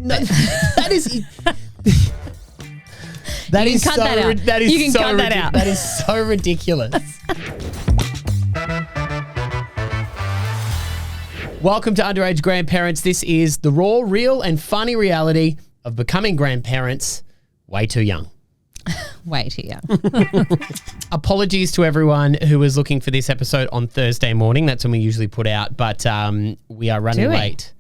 No, that is... That is cut that out. That is you can so cut that out. That is so ridiculous. Welcome to Underage Grandparents. This is the raw, real and funny reality of becoming grandparents way too young. Way too young. Apologies to everyone who was looking for this episode on Thursday morning. That's when we usually put out, but we are running late.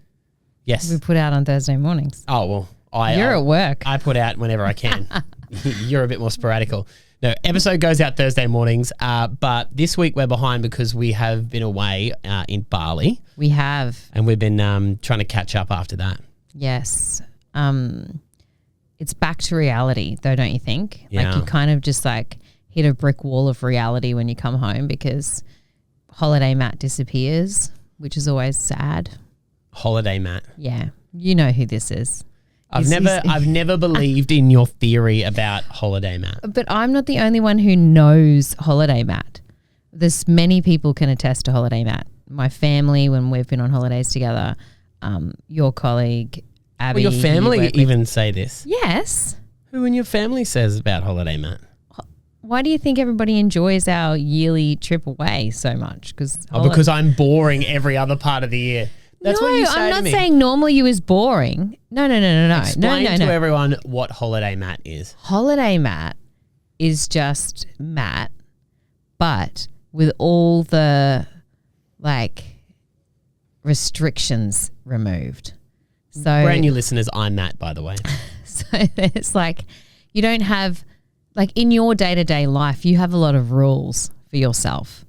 Yes. We put out on Thursday mornings. Oh, well. You're at work. I put out whenever I can. You're a bit more sporadical. No, episode goes out Thursday mornings, but this week we're behind because we have been away in Bali. We have. And we've been trying to catch up after that. Yes. It's back to reality though, don't you think? Yeah. Like you kind of just like hit a brick wall of reality when you come home because holiday Matt disappears, which is always sad. Holiday Matt. Yeah. You know who this is. I've never believed in your theory about Holiday Matt. But I'm not the only one who knows Holiday Matt. There's many people can attest to Holiday Matt. My family, when we've been on holidays together, your colleague, Abby. Well, your family even say this? Yes. Who in your family says about Holiday Matt? Why do you think everybody enjoys our yearly trip away so much? Because I'm boring every other part of the year. That's what you say I'm to not me. saying normal you is boring. No. Explain to everyone what Holiday Matt is. Holiday Matt is just Matt, but with all the restrictions removed. So brand new listeners, I'm Matt, by the way. So it's like you don't have in your day-to-day life, you have a lot of rules for yourself,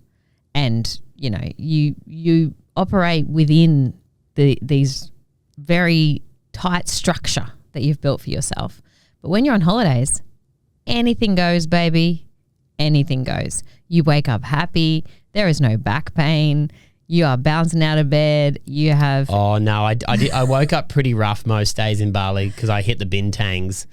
and you operate within these very tight structure that you've built for yourself. But when you're on holidays, anything goes, baby. Anything goes. You wake up happy. There is no back pain. You are bouncing out of bed. You have... Oh, no. I woke up pretty rough most days in Bali because I hit the bintangs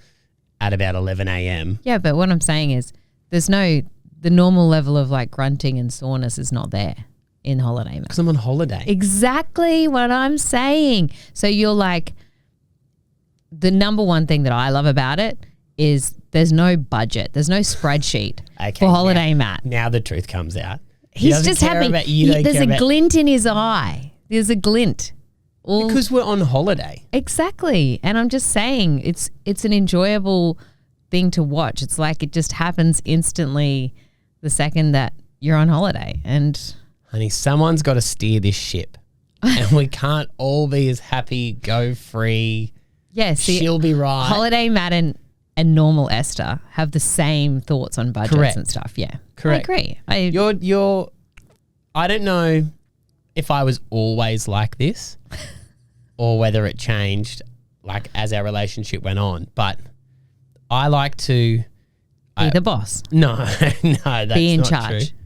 at about 11 a.m. Yeah, but what I'm saying is the normal level of grunting and soreness is not there in holiday. Because I'm on holiday. Exactly what I'm saying. So you're the number one thing that I love about it is there's no budget. There's no spreadsheet for Holiday Matt. Now the truth comes out. He's just happy. There's a glint in his eye. There's a glint. Because we're on holiday. Exactly. And I'm just saying it's an enjoyable thing to watch. It's like it just happens instantly the second that you're on holiday. And honey, someone's got to steer this ship. And we can't all be as happy, go free. Yes. She'll be right. Holiday Matt and normal Esther have the same thoughts on budgets and stuff. Yeah. Correct. I agree. I don't know if I was always like this or whether it changed as our relationship went on, but I like to be the boss. No, that's be in not charge. True.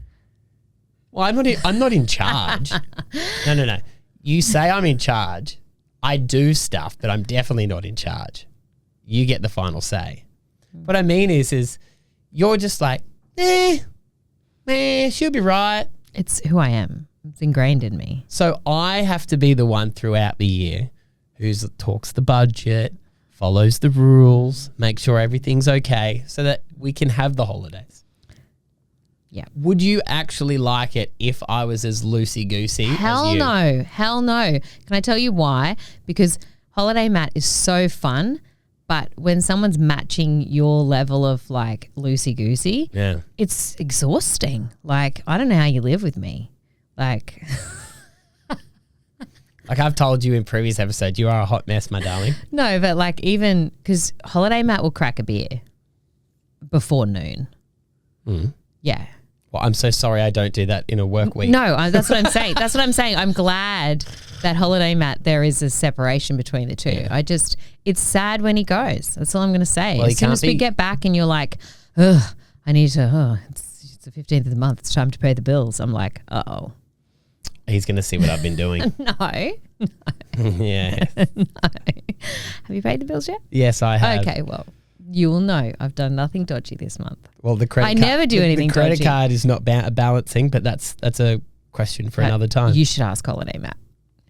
Well, I'm not in charge. No. You say I'm in charge. I do stuff, but I'm definitely not in charge. You get the final say. What I mean is you're just she'll be right. It's who I am. It's ingrained in me. So I have to be the one throughout the year who talks the budget, follows the rules, makes sure everything's okay so that we can have the holidays. Yeah. Would you actually like it if I was as loosey-goosey as you? Hell no. Can I tell you why? Because Holiday Matt is so fun, but when someone's matching your level of loosey-goosey, it's exhausting. I don't know how you live with me. I've told you in previous episodes, you are a hot mess, my darling. No, but even because Holiday Matt will crack a beer before noon. Mm. Yeah. Well, I'm so sorry I don't do that in a work week. No, that's what I'm saying. I'm glad that Holiday Matt, there is a separation between the two. Yeah. It's sad when he goes. That's all I'm going to say. Well, as soon as we get back and you're ugh, I need to, it's the 15th of the month. It's time to pay the bills. I'm uh-oh. He's going to see what I've been doing. No. Yeah. No. Have you paid the bills yet? Yes, I have. Okay, well, you will know I've done nothing dodgy this month. Well, the credit card. I never do anything dodgy. The credit card is not balancing, but that's a question for another time. You should ask Holiday Matt.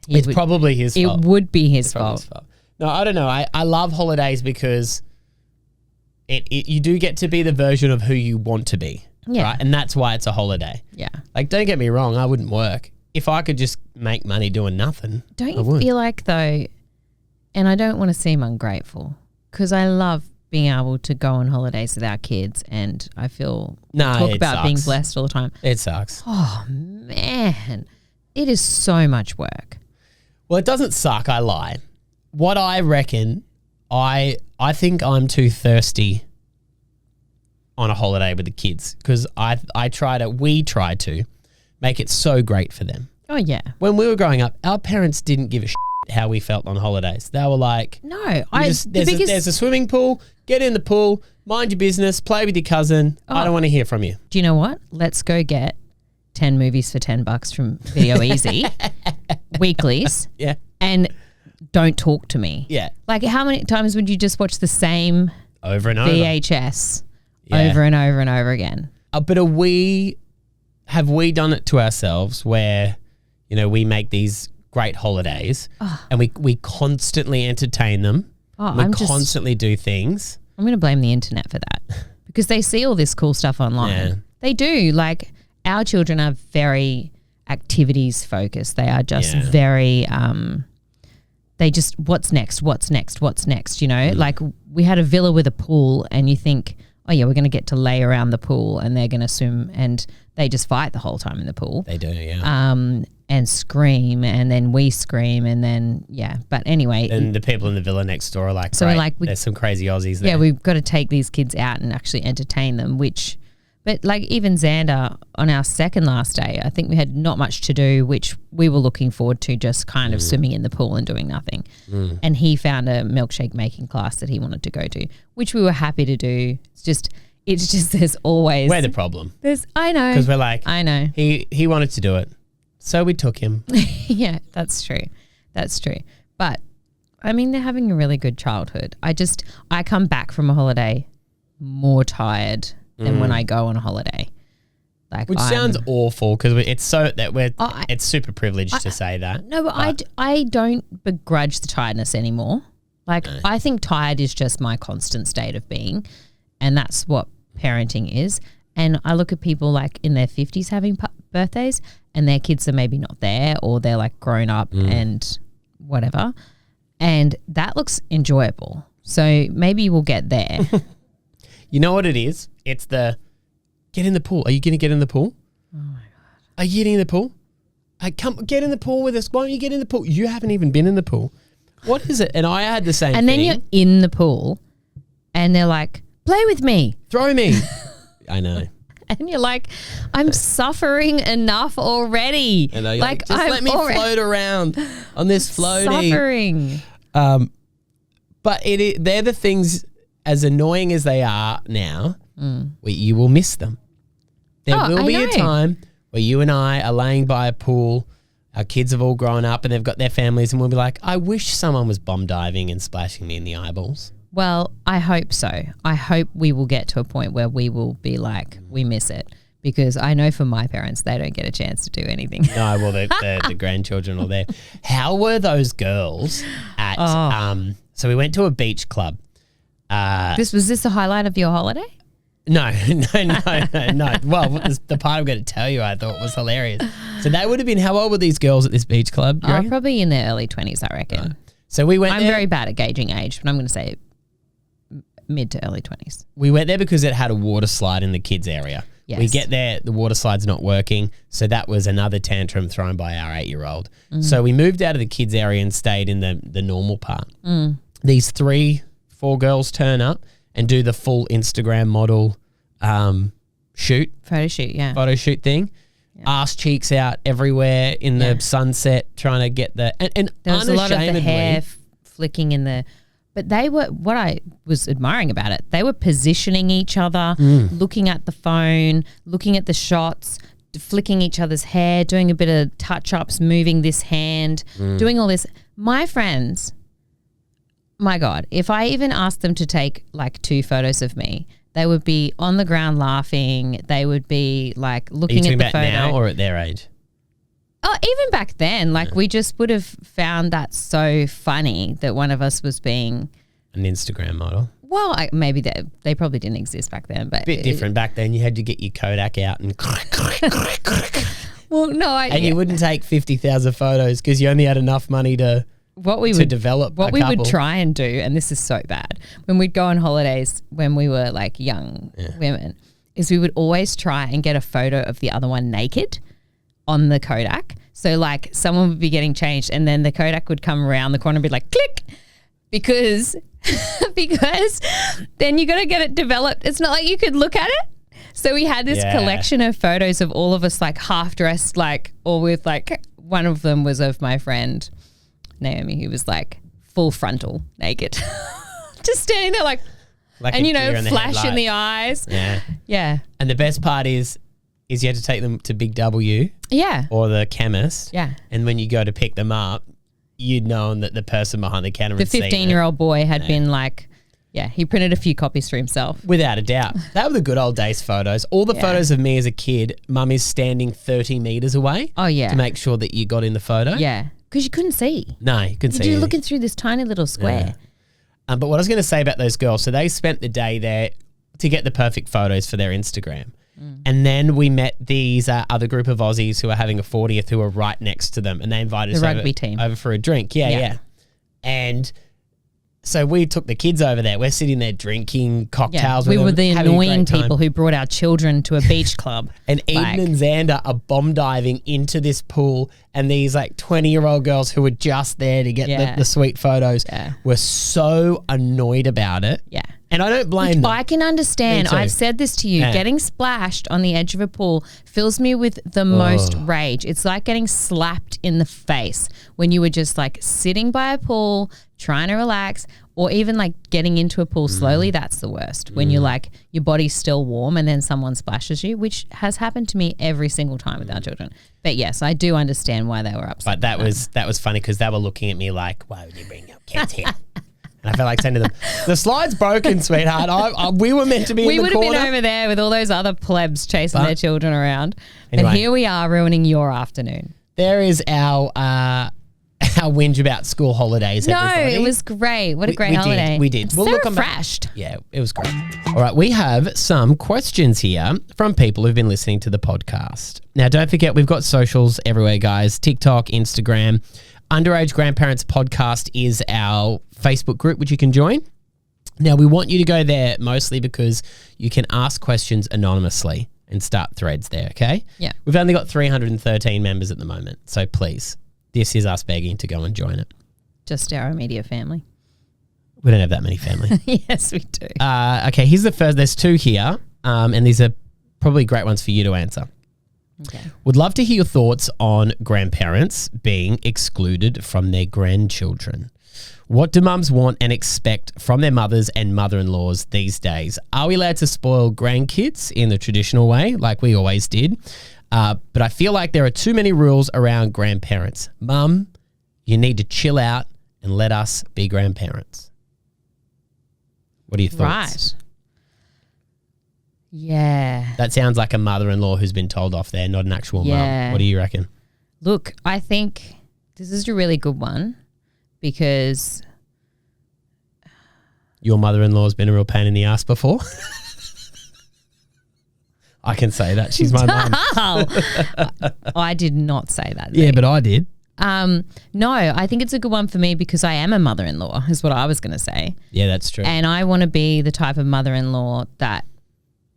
It's probably his fault. It would be his fault. No, I don't know. I love holidays because you do get to be the version of who you want to be. Yeah. Right? And that's why it's a holiday. Yeah. Like, don't get me wrong, I wouldn't work. If I could just make money doing nothing, Don't I you would. feel like, though, and I don't want to seem ungrateful, because I love being able to go on holidays with our kids, and I feel talk it about being sucks. blessed all the time. It sucks. Oh, man. It is so much work. Well, it doesn't suck, I lie. What I reckon, I think I'm too thirsty on a holiday with the kids because we try to make it so great for them. Oh, yeah. When we were growing up, our parents didn't give a shit how we felt on holidays. They were like, No. there's a swimming pool, get in the pool, mind your business, play with your cousin. I don't want to hear from you. Do you know what? Let's go get 10 movies for $10 from Video Easy, weeklies, Yeah. and don't talk to me. Yeah. Like, how many times would you just watch the same Over and over. VHS Yeah. over and over and over again? But have we done it to ourselves where, we make these great holidays and we constantly entertain them. We constantly do things. I'm going to blame the internet for that because they see all this cool stuff online. Yeah. They do. Like, our children are very activities focused. They are just very, they just, what's next? Like, we had a villa with a pool and you think, oh yeah, we're going to get to lay around the pool and they're going to swim, and they just fight the whole time in the pool. They do, yeah. And scream, and then we scream, and then, But anyway. And the people in the villa next door are like, So, great, like, there's some crazy Aussies there. Yeah, we've got to take these kids out and actually entertain them, but like even Xander on our second last day, I think we had not much to do, which we were looking forward to just kind of swimming in the pool and doing nothing. And he found a milkshake making class that he wanted to go to, which we were happy to do. It's just there's always. We're the problem. I know. Because we're like, I know. He wanted to do it. So we took him. Yeah, that's true. But I mean, they're having a really good childhood. I come back from a holiday more tired than when I go on a holiday. Like, Which sounds awful because it's so that it's super privileged to say that. No, but I don't begrudge the tiredness anymore. Like, I think tired is just my constant state of being, and that's what parenting is. And I look at people like in their 50s having birthdays and their kids are maybe not there, or they're like grown up and whatever. And that looks enjoyable. So maybe we'll get there. You know what it is? It's the get in the pool. Are you going to get in the pool? Oh my God. Are you getting in the pool? Come get in the pool with us. Why don't you get in the pool? You haven't even been in the pool. What is it? And I had the same thing. And then you're in the pool and they're like, play with me. Throw me. I know. And you're like, I'm suffering enough already. And like, just let me float around on this floaty. Suffering. But they're the things, as annoying as they are now, you will miss them. There will be a time where you and I are laying by a pool, our kids have all grown up and they've got their families, and we'll be like, I wish someone was bomb diving and splashing me in the eyeballs. Well, I hope so. I hope we will get to a point where we will be like, we miss it. Because I know for my parents, they don't get a chance to do anything. No, well, the grandchildren are there. How were those girls at, so we went to a beach club. Was this the highlight of your holiday? No. Well, the part I'm going to tell you I thought was hilarious. So they would have been, how old were these girls at this beach club? Probably in their early 20s, I reckon. Right. So we went I'm very bad at gauging age, but I'm going to say mid to early 20s. We went there because it had a water slide in the kids area. Yes. We get there, the water slide's not working. So that was another tantrum thrown by our 8-year-old. So we moved out of the kids area and stayed in the normal part. These 3-4 girls turn up and do the full Instagram model photo shoot thing. Yeah. Ass cheeks out everywhere in the sunset, trying to get and there was a lot of the hair flicking in the. But they were, what I was admiring about it, they were positioning each other, looking at the phone, looking at the shots, flicking each other's hair, doing a bit of touch-ups, moving this hand, doing all this. My friends, my God, if I even asked them to take like 2 photos of me, they would be on the ground laughing. They would be like looking at the photo. Are you talking about now or at their age? Oh, even back then, like we just would have found that so funny that one of us was being an Instagram model. Well, maybe they probably didn't exist back then, but Bit different back then. You had to get your Kodak out and well, no, you wouldn't take 50,000 photos because you only had enough money to develop. What we would try and do, and this is so bad, when we'd go on holidays when we were like young women, is we would always try and get a photo of the other one naked on the Kodak. So like someone would be getting changed, and then the Kodak would come around the corner and be like, click, because then you got to get it developed. It's not like you could look at it. So we had this collection of photos of all of us like half dressed, like, or with like, one of them was of my friend Naomi, who was like full frontal naked, just standing there like and you know, flash in the eyes. Yeah. Yeah. And the best part is you had to take them to Big W. Yeah. Or the chemist. Yeah. And when you go to pick them up, you'd known that the person behind the counter the 15-year-old boy had been like, he printed a few copies for himself. Without a doubt. That were the good old days photos. All the photos of me as a kid, Mum is standing 30 metres away. Oh, yeah. To make sure that you got in the photo. Yeah. Because you couldn't see. No, you couldn't see. You're looking through this tiny little square. Yeah. But what I was going to say about those girls, so they spent the day there to get the perfect photos for their Instagram. And then we met these other group of Aussies who were having a 40th who were right next to them, and they invited us rugby team over for a drink. Yeah. And so we took the kids over there. We're sitting there drinking cocktails with them. We were the annoying people who brought our children to a beach club. And Eden and Xander are bomb diving into this pool, and these like 20-year-old girls who were just there to get the sweet photos were so annoyed about it. Yeah. And I don't blame them. I can understand. I've said this to you. Yeah. Getting splashed on the edge of a pool fills me with the most rage. It's like getting slapped in the face when you were just like sitting by a pool, trying to relax, or even like getting into a pool slowly. That's the worst. When you're like, your body's still warm and then someone splashes you, which has happened to me every single time with our children. But yes, I do understand why they were upset. But that was funny because they were looking at me like, why would you bring your kids here? And I felt like saying to them, the slide's broken, sweetheart. We were meant to be in the corner. We would have been over there with all those other plebs chasing their children around. Anyway, and here we are ruining your afternoon. There is our whinge about school holidays, everybody. No, it was great. What a great holiday. We did. So refreshed. Yeah, it was great. All right, we have some questions here from people who've been listening to the podcast. Now, don't forget, we've got socials everywhere, guys. TikTok, Instagram. Underage Grandparents Podcast is our Facebook group, which you can join. Now, we want you to go there mostly because you can ask questions anonymously and start threads there, okay? Yeah. We've only got 313 members at the moment, so please, this is us begging to go and join it. Just our immediate family. We don't have that many family. Yes, we do. Okay, here's the first. There's two here, and these are probably great ones for you to answer. Okay. Would love to hear your thoughts on grandparents being excluded from their grandchildren. What do mums want and expect from their mothers and mother-in-laws these days? Are we allowed to spoil grandkids in the traditional way, like we always did? But I feel like there are too many rules around grandparents. Mum, you need to chill out and let us be grandparents. What are your thoughts? Right. Yeah. That sounds like a mother-in-law who's been told off there, not an actual mum. What do you reckon? Look, I think this is a really good one because your mother-in-law's been a real pain in the ass before. I can say that. She's my mum. I did not say that. Yeah, but I did. No, I think it's a good one for me because I am a mother-in-law is what I was going to say. Yeah, that's true. And I want to be the type of mother-in-law that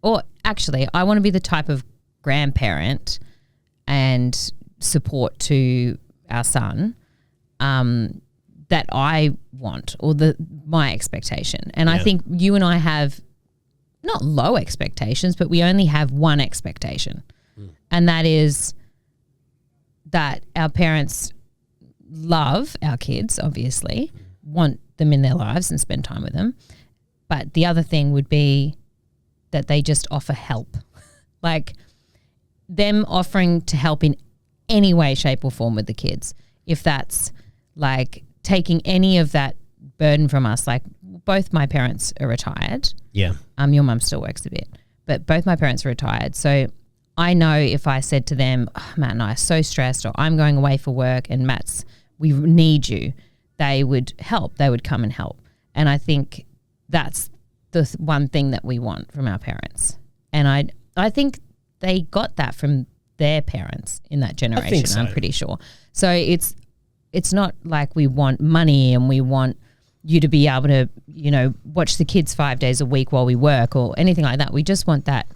or actually, I want to be the type of grandparent and support to our son that I want or my expectation. And I think you and I have not low expectations, but we only have one expectation. And that is that our parents love our kids, obviously, want them in their lives and spend time with them. But the other thing would be that they just offer help. Like them offering to help in any way, shape or form with the kids. If that's like taking any of that burden from us, like both my parents are retired. Yeah. Your mum still works a bit, but both my parents are retired. So I know if I said to them, oh, Matt and I are so stressed, or I'm going away for work and we need you, they would help. They would come and help. And I think that's the one thing that we want from our parents. And I think they got that from their parents in that generation, I think so. I'm pretty sure. So it's not like we want money and we want you to be able to, watch the kids 5 days a week while we work or anything like that. We just want that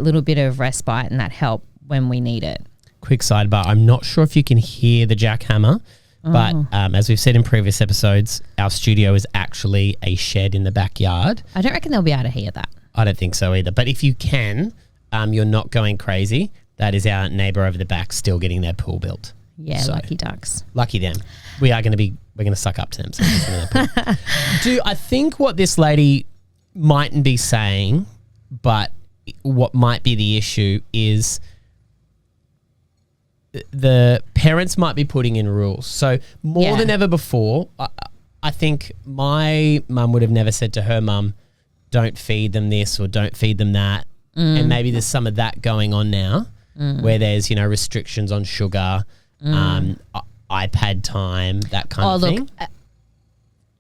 little bit of respite and that help when we need it. Quick sidebar. I'm not sure if you can hear the jackhammer, but as we've said in previous episodes, our studio is actually a shed in the backyard. I don't reckon they'll be able to hear that. I don't think so either. But if you can, you're not going crazy. That is our neighbour over the back still getting their pool built. Yeah, so, lucky ducks. Lucky them. We're going to suck up to them. So I think what this lady mightn't be saying, but what might be the issue is the parents might be putting in rules. So more than ever before, I think my mum would have never said to her mum, don't feed them this or don't feed them that. And maybe there's some of that going on now where there's, restrictions on sugar, iPad time, that kind of thing. Look,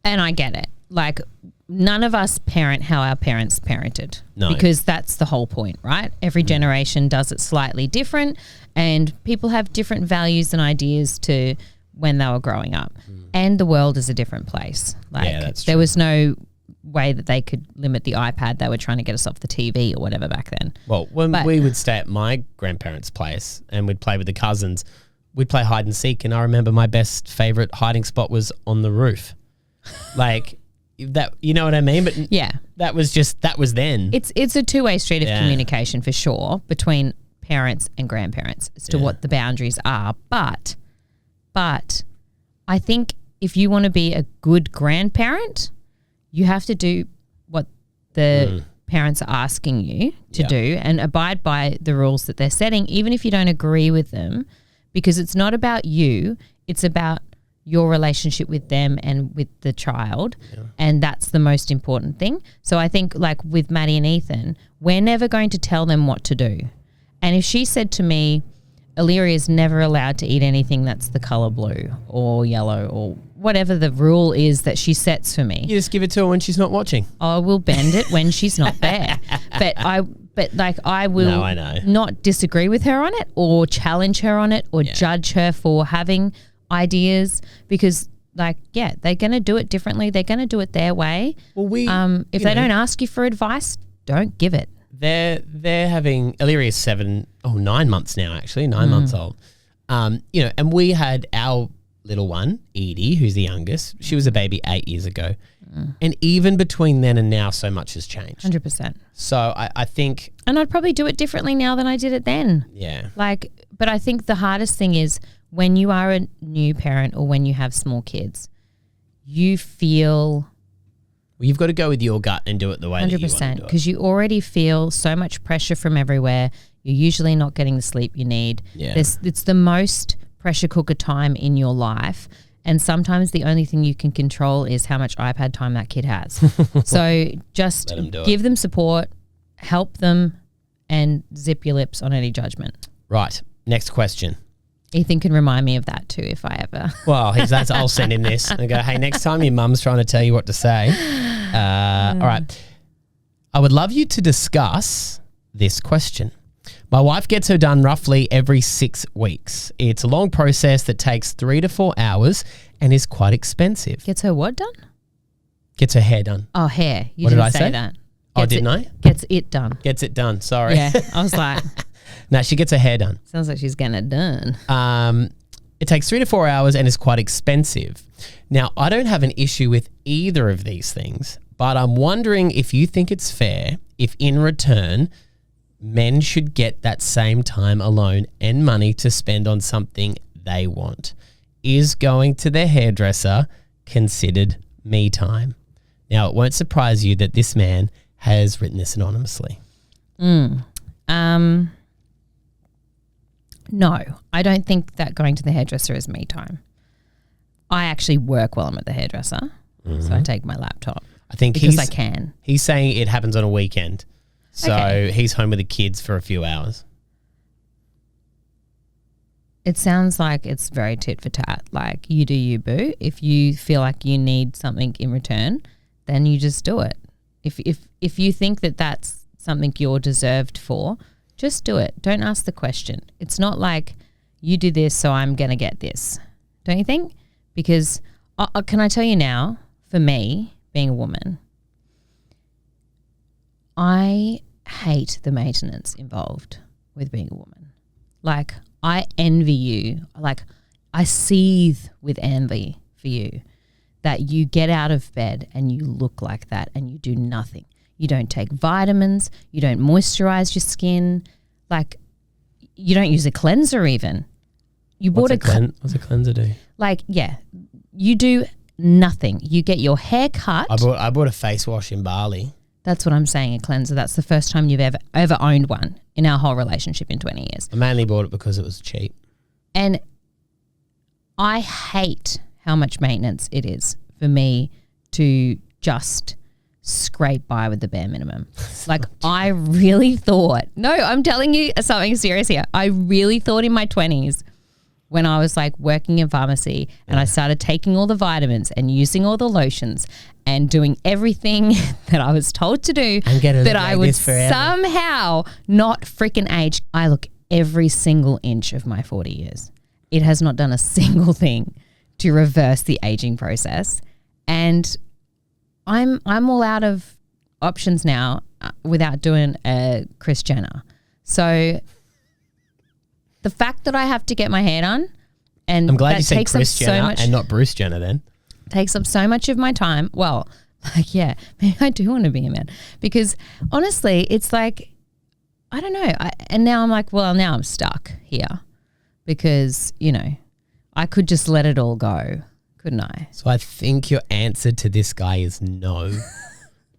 and I get it. Like, none of us parent how our parents parented. No. Because that's the whole point, right? Every generation does it slightly different and people have different values and ideas to when they were growing up. And the world is a different place. Like, that's true. There was no way that they could limit the iPad. They were trying to get us off the TV or whatever back then. Well, when we would stay at my grandparents' place and we'd play with the cousins, we'd play hide and seek, and I remember my best favourite hiding spot was on the roof. Like that, you know what I mean? But yeah, that was then. It's a two-way street of communication for sure between parents and grandparents as to what the boundaries are. But I think if you want to be a good grandparent, you have to do what the parents are asking you to do and abide by the rules that they're setting, even if you don't agree with them, because it's not about you, it's about your relationship with them and with the child, and that's the most important thing. So I think, like with Matty and Ethan, we're never going to tell them what to do. And if she said to me, Illyria is never allowed to eat anything that's the colour blue or yellow or whatever the rule is that she sets for me. You just give it to her when she's not watching. I will bend it when she's not there. But I will not disagree with her on it or challenge her on it or judge her for having ideas, because they're going to do it differently. They're going to do it their way. Well, if they don't ask you for advice, don't give it. They're having Illyria is 9 months now, actually, 9 months old. And we had our little one, Edie, who's the youngest. She was a baby 8 years ago. And even between then and now, so much has changed. 100%. So I think... And I'd probably do it differently now than I did it then. Yeah. But I think the hardest thing is when you are a new parent or when you have small kids, you feel... Well, you've got to go with your gut and do it the way 100%, that you want to do it. Because you already feel so much pressure from everywhere. You're usually not getting the sleep you need. Yeah. It's the most pressure cooker time in your life. And sometimes the only thing you can control is how much iPad time that kid has. So just give them support, help them, and zip your lips on any judgment. Right. Next question. Ethan can remind me of that too if I ever. Well, I'll send him this and go, hey, next time your mum's trying to tell you what to say. All right. I would love you to discuss this question. My wife gets her done roughly every 6 weeks. It's a long process that takes 3 to 4 hours and is quite expensive. Gets her what done? Gets her hair done. Oh, hair. You what didn't did I say that. Didn't I? Gets it done. Gets it done. Sorry. Yeah. I was like... No, she gets her hair done. Sounds like she's getting it done. It takes 3 to 4 hours and is quite expensive. Now, I don't have an issue with either of these things, but I'm wondering if you think it's fair if in return men should get that same time alone and money to spend on something they want. Is going to their hairdresser considered me time? Now, it won't surprise you that this man has written this anonymously. No, I don't think that going to the hairdresser is me time. I actually work while I'm at the hairdresser, so I take my laptop. I think I can. He's saying it happens on a weekend, so he's home with the kids for a few hours. It sounds like it's very tit for tat. Like, you do you, boo. If you feel like you need something in return, then you just do it. If you think that that's something you're deserved for, just do it. Don't ask the question. It's not like you do this, so I'm going to get this. Don't you think? Because can I tell you now, for me, being a woman, I hate the maintenance involved with being a woman. Like, I envy you. Like, I seethe with envy for you that you get out of bed and you look like that and you do nothing. You don't take vitamins. You don't moisturize your skin. Like, you don't use a cleanser even. You bought What's a cleanser do? Like, yeah, you do nothing. You get your hair cut. I bought a face wash in Bali. That's what I'm saying, a cleanser. That's the first time you've ever owned one in our whole relationship in 20 years. I mainly bought it because it was cheap. And I hate how much maintenance it is for me to just scrape by with the bare minimum. Like, I really thought, no, I'm telling you something serious here. I really thought in my 20s when I was like working in pharmacy and I started taking all the vitamins and using all the lotions and doing everything that I was told to do, that I would somehow not freaking age. I look every single inch of my 40 years. It has not done a single thing to reverse the aging process. And I'm all out of options now without doing a Kris Jenner. So the fact that I have to get my hair done, and I'm glad that you said takes Kris up so Jenner much, and not Bruce Jenner then. takes up so much of my time. Well, like, yeah, maybe I do want to be a man because honestly, it's like, I don't know. And now I'm like, well, now I'm stuck here because, you know, I could just let it all go, couldn't I? So I think your answer to this guy is no,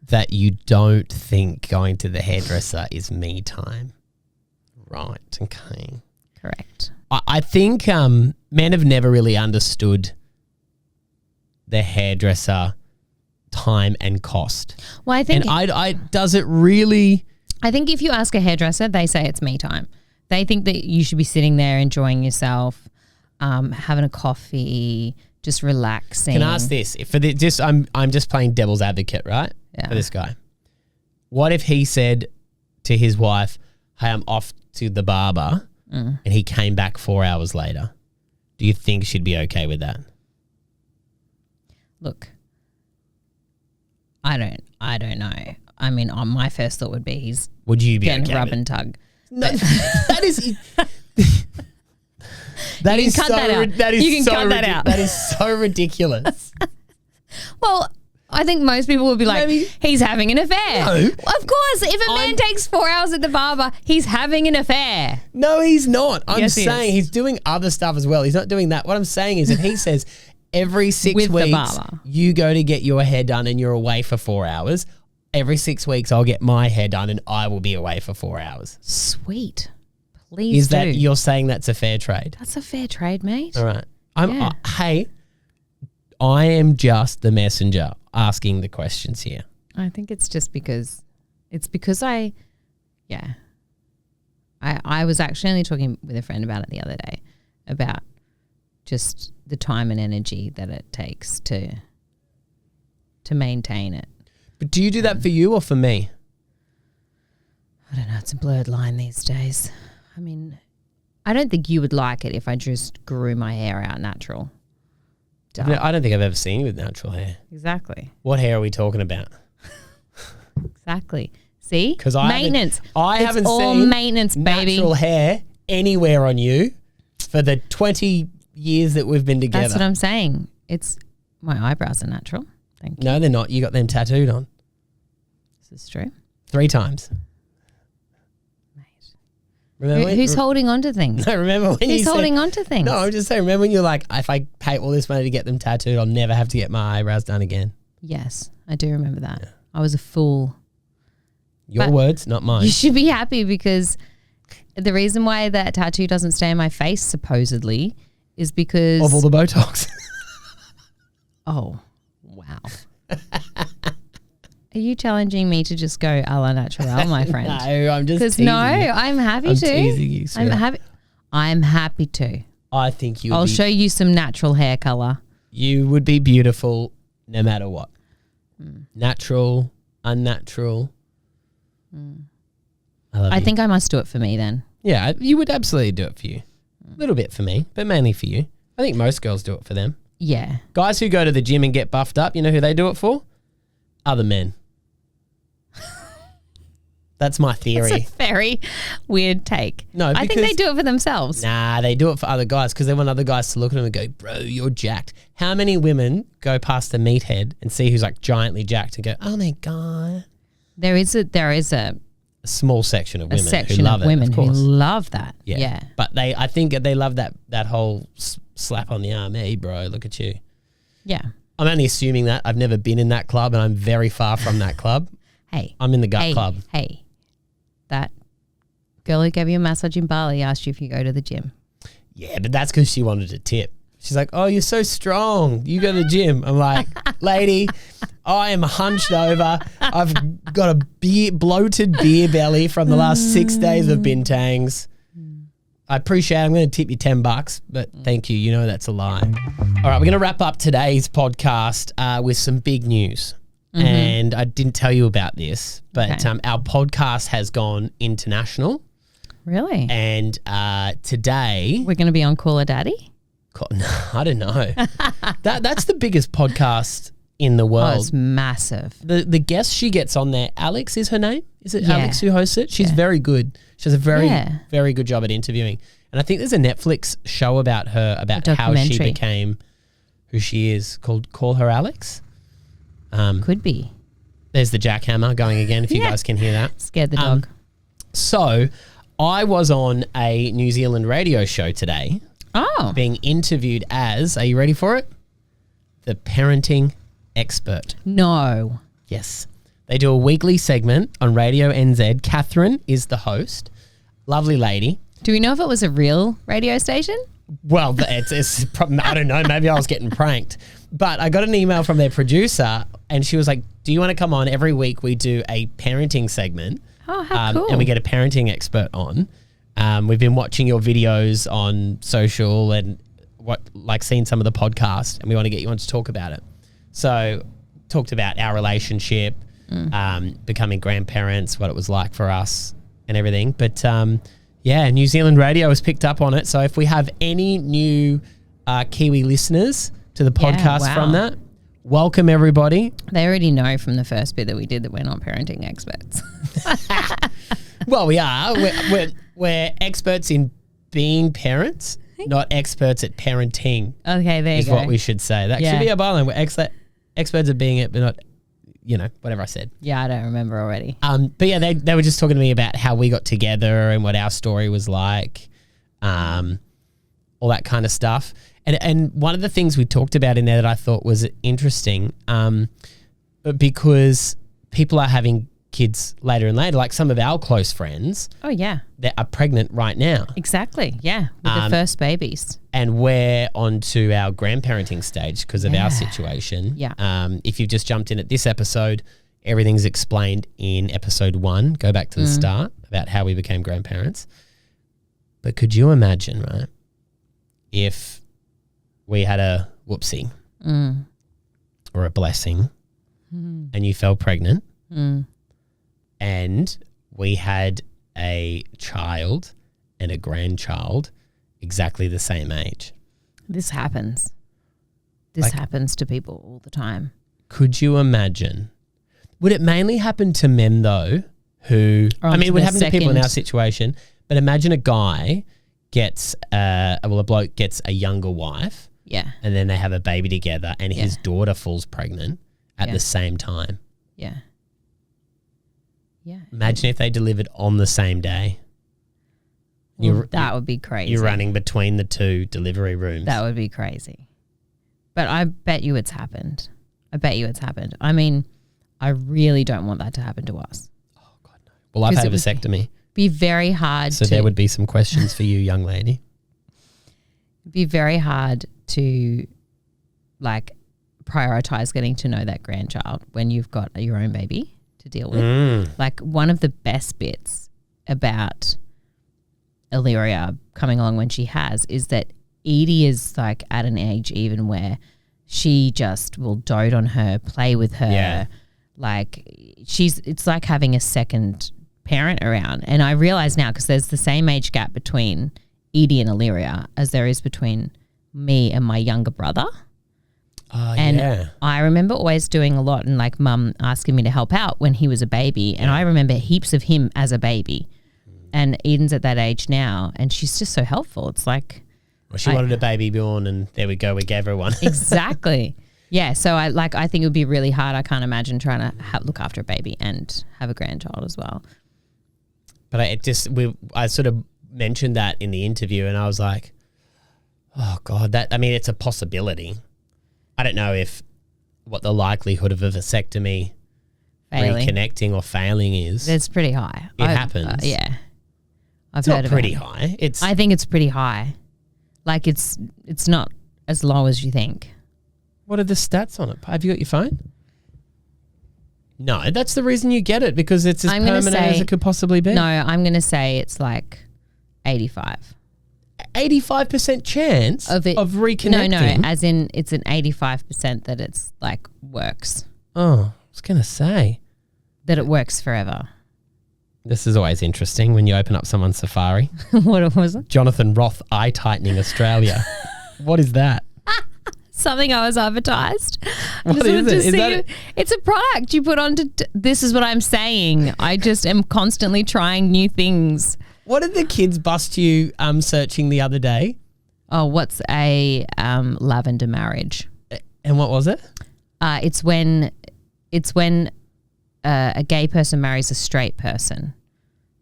that you don't think going to the hairdresser is me time. Right, okay. Correct. I think men have never really understood the hairdresser time and cost. Well, I think, and I does it really? I think if you ask a hairdresser, they say it's me time. They think that you should be sitting there enjoying yourself, having a coffee, just relaxing. Can I ask this? I'm just playing devil's advocate, right? Yeah. For this guy. What if he said to his wife, "Hey, I'm off to the barber," and he came back 4 hours later? Do you think she'd be okay with that? Look, I don't know. I mean, my first thought would be he's Would you be getting okay rub with and tug. No, that is that You is can cut so that out. that is You can so cut that out. That is so ridiculous. Well, I think most people would be like, Maybe- he's having an affair. No. Of course, if a man takes 4 hours at the barber, he's having an affair. No, he's not. I'm Yes, he saying is. he's doing other stuff as well. He's not doing that. What I'm saying is if he says every 6 With the weeks barber. you go to get your hair done and you're away for 4 hours, every 6 weeks I'll get my hair done and I will be away for 4 hours. Sweet. Please Is do. that you're saying that's a fair trade? That's a fair trade, mate. All right. Yeah. Hey, I am just the messenger asking the questions here. I think it's just because I was actually only talking with a friend about it the other day, about just the time and energy that it takes to maintain it. But do you do that for you or for me? I don't know. It's a blurred line these days. I mean, I don't think you would like it if I just grew my hair out natural. Duh. I don't think I've ever seen you with natural hair. Exactly. What hair are we talking about? Exactly. See? 'Cause I maintenance. haven't It's all seen maintenance, baby. natural hair anywhere on you for the 20 years that we've been together. That's what I'm saying. It's my eyebrows are natural. Thank you. No, they're not. You got them tattooed on This is true. 3 times. Remember when- Who's holding on to things? No, remember when you Who's said, holding on to things? No, I'm just saying, remember when you're like, if I pay all this money to get them tattooed, I'll never have to get my eyebrows done again. Yes, I do remember that. I was a fool. Your But words, not mine. You should be happy because the reason why that tattoo doesn't stay on my face supposedly is because Of all the Botox. oh, wow. Are you challenging me to just go a la naturel, my friend? No, I'm just Because teasing no, you. I'm happy I'm to. teasing you, I'm sweetheart. happy. I'm happy to. I think you would I'll be, show you some natural hair color. you would be beautiful no matter what. Natural, unnatural. I love I you. think I must do it for me then. Yeah, you would absolutely do it for you. A little bit for me, but mainly for you. I think most girls do it for them. Yeah. Guys who go to the gym and get buffed up, you know who they do it for? Other men. That's my theory. It's a very weird take. No, I think because- they do it for themselves. Nah, they do it for other guys because they want other guys to look at them and go, bro, you're jacked. How many women go past the meathead and see who's like giantly jacked and go, oh my God? There is a A small section of women section who love of women it, of who course. love that. Yeah. Yeah. But I think they love that whole slap on the arm. Hey, bro, look at you. Yeah. I'm only assuming that. I've never been in that club and I'm very far from that club. Hey. I'm in the gut club. Hey. That girl who gave you a massage in Bali asked you if you go to the gym. Yeah, but that's because she wanted a tip. She's like, oh, you're so strong. You go to the gym. I'm like, lady, I am hunched over. I've got a bloated beer belly from the last 6 days of bintangs. I appreciate it. I'm going to tip you $10, but thank you. You know that's a lie. All right, we're going to wrap up today's podcast with some big news. And I didn't tell you about this, but Okay. our podcast has gone international. Really? And today... We're going to be on Call a Daddy? I don't know. That's the biggest podcast in the Oh, world. it's massive. The guest she gets on there, Alex is her name. Is it Yeah. Alex who hosts it? She's very good. She does a very good job at interviewing. And I think there's a Netflix show about her, about how she documentary. became who she is, called Call Her Alex. Could be. There's the jackhammer going again, if you guys can hear that. Scared the dog. So I was on a New Zealand radio show today Oh. being interviewed as, are you ready for it? The parenting expert. No. Yes. They do a weekly segment on Radio NZ. Catherine is the host. Lovely lady. Do we know if it was a real radio station? Well, it's I don't know. Maybe I was getting pranked. But I got an email from their producer and she was like, do you want to come on? Every week we do a parenting segment. Oh, how cool. And we get a parenting expert on. We've been watching your videos on social and seen some of the podcast, and we want to get you on to talk about it. So talked about our relationship, becoming grandparents, what it was like for us and everything. But New Zealand radio has picked up on it. So if we have any new Kiwi listeners to the podcast from that, welcome everybody. They already know from the first bit that we did that we're not parenting experts. Well, we are. We're experts in being parents, not experts at parenting. Okay, there you is go. what we should say. That should be our byline. We're experts at being it, but not, whatever I said. Yeah, I don't remember already. But yeah, they were just talking to me about how we got together and what our story was like, all that kind of stuff. And one of the things we talked about in there that I thought was interesting, because people are having kids later and later, like some of our close friends. Oh, yeah. That are pregnant right now. Exactly, yeah, with the first babies. And we're on to our grandparenting stage because of our situation. Yeah. If you've just jumped in at this episode, everything's explained in episode 1. Go back to the start about how we became grandparents. But could you imagine, right, if we had a whoopsie or a blessing and you fell pregnant and we had a child and a grandchild exactly the same age? This happens. This happens to people all the time. Could you imagine? Would it mainly happen to men though who, it would happen to people in our situation, but imagine a guy gets, a bloke gets a younger wife. Yeah. And then they have a baby together and his daughter falls pregnant at the same time. Yeah. Yeah. Imagine if they delivered on the same day. Well, that would be crazy. You're running between the two delivery rooms. That would be crazy. But I bet you it's happened. I mean, I really don't want that to happen to us. Oh, God, no. Well, I've had a vasectomy. Be very hard so there would be some questions for you, young lady. Be very hard to prioritize getting to know that grandchild when you've got your own baby to deal with. Like, one of the best bits about Illyria coming along when she has is that Edie is like at an age even where she just will dote on her, play with her. Yeah. Like it's like having a second parent around. And I realize now, because there's the same age gap between Edie and Illyria as there is between me and my younger brother. And I remember always doing a lot and like mum asking me to help out when he was a baby. And I remember heaps of him as a baby. And Eden's at that age now and she's just so helpful. It's like... Well, she wanted a baby born and there we go. We gave her one. Exactly. Yeah. So I think it would be really hard. I can't imagine trying to look after a baby and have a grandchild as well. But I sort of mentioned that in the interview and I was like, oh God, it's a possibility. I don't know what the likelihood of a vasectomy reconnecting or failing is. It's pretty high. It happens. Yeah. It's not pretty high. I think it's pretty high. Like it's not as low as you think. What are the stats on it? Have you got your phone? No, that's the reason you get it, because it's as permanent as it could possibly be. No, I'm going to say it's like 85. 85% chance of reconnecting? No, as in it's an 85% that it's like works. Oh, I was going to say. That it works forever. This is always interesting when you open up someone's Safari. What was it? Jonathan Roth Eye Tightening Australia. What is that? Something I was advertised. What is it? It's a product you put on this is what I'm saying. I just am constantly trying new things. What did the kids bust you searching the other day? Oh, what's a lavender marriage? And what was it? It's when a gay person marries a straight person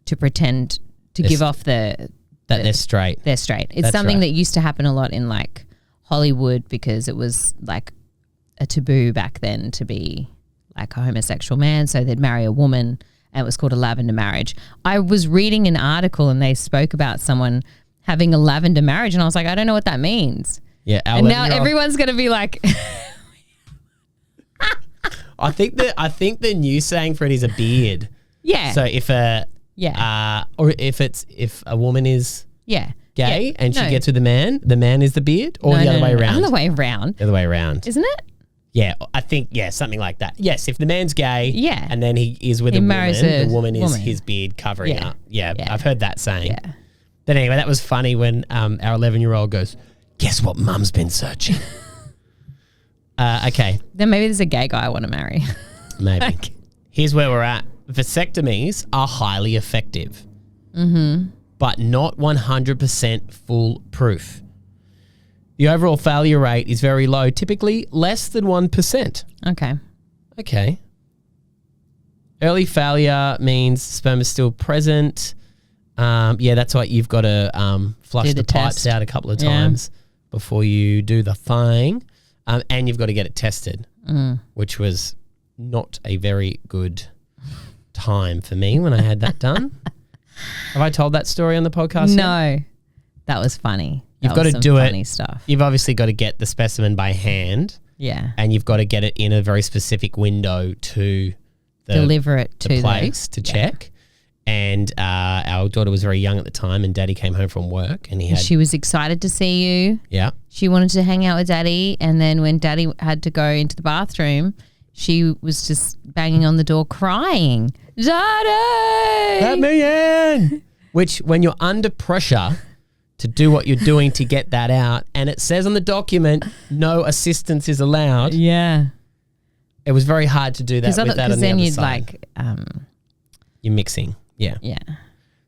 to pretend to give off that they're straight. They're straight. It's something that used to happen a lot in like Hollywood because it was like a taboo back then to be like a homosexual man. So they'd marry a woman and it was called a lavender marriage. I was reading an article and they spoke about someone having a lavender marriage and I was like, I don't know what that means. Yeah. And now everyone's going to be like... I think the new saying for it is a beard. Yeah. So if a woman is gay and she gets with the man is the beard, or the other way around. Other way around. The other way around, isn't it? Yeah, I think something like that. Yes, if the man's gay, and then he is with a woman, the woman is his beard covering up. Yeah, I've heard that saying. Yeah. But anyway, that was funny when our 11-year-old goes, "Guess what? Mum's been searching." Okay. Then maybe there's a gay guy I want to marry. Maybe. Okay. Here's where we're at. Vasectomies are highly effective, but not 100% foolproof. The overall failure rate is very low, typically less than 1%. Okay. Early failure means sperm is still present. That's why you've got to flush the pipes out a couple of times before you do the thing. And you've got to get it tested, which was not a very good time for me when I had that done. Have I told that story on the podcast No. Yet? That was funny. You've got to do it. Funny stuff. You've obviously got to get the specimen by hand. Yeah. And you've got to get it in a very specific window to deliver it to the place to check. And our daughter was very young at the time and Daddy came home from work and she was excited to see you. Yeah. She wanted to hang out with Daddy and then when Daddy had to go into the bathroom, she was just banging on the door crying. Daddy! Let me in! Which when you're under pressure to do what you're doing to get that out and it says on the document no assistance is allowed. Yeah. It was very hard to do that with that on the other side. Because then you'd you're mixing. Yeah. Yeah.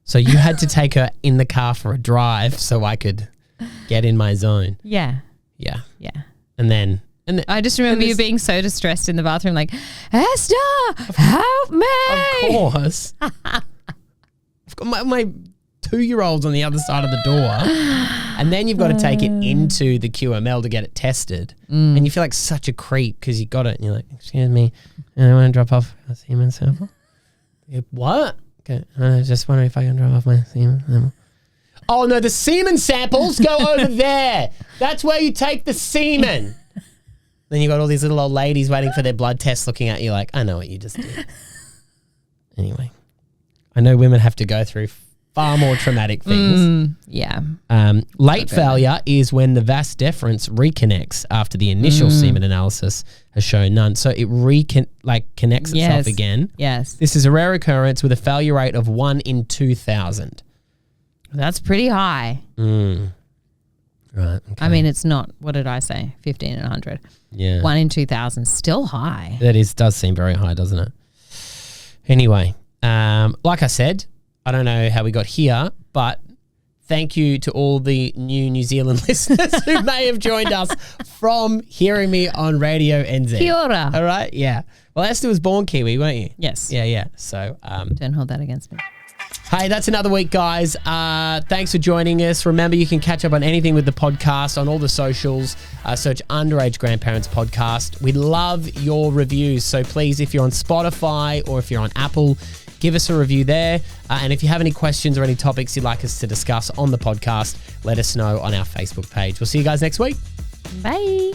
So you had to take her in the car for a drive so I could get in my zone. Yeah. Yeah. Yeah. And then I just remember you being so distressed in the bathroom like, Esther, help me. Of course. I've got my 2-year-old's on the other side of the door. And then you've got to take it into the QML to get it tested. And you feel like such a creep because you got it and you're like, excuse me, I want to drop off a semen sample. What? Okay, I was just wondering if I can drop off my semen sample. Oh, no, the semen samples go over there. That's where you take the semen. Then you got all these little old ladies waiting for their blood tests looking at you like, I know what you just did. Anyway, I know women have to go through far more traumatic things. Yeah. Late failure is when the vas deferens reconnects after the initial semen analysis has shown none. So it connects itself again. Yes. This is a rare occurrence with a failure rate of 1 in 2,000. That's pretty high. Right. Okay. I mean, it's not, what did I say? 15 and 100. Yeah. 1 in 2,000, still high. That does seem very high, doesn't it? Anyway, like I said, I don't know how we got here, but thank you to all the New Zealand listeners who may have joined us from hearing me on Radio NZ. Kia ora. All right, yeah. Well, Esther was born Kiwi, weren't you? Yes. Yeah. So, Don't hold that against me. hey, that's another week, guys. Thanks for joining us. Remember, you can catch up on anything with the podcast on all the socials. Search Underage Grandparents Podcast. We love your reviews. So please, if you're on Spotify or if you're on Apple, give us a review there. And if you have any questions or any topics you'd like us to discuss on the podcast, let us know on our Facebook page. We'll see you guys next week. Bye.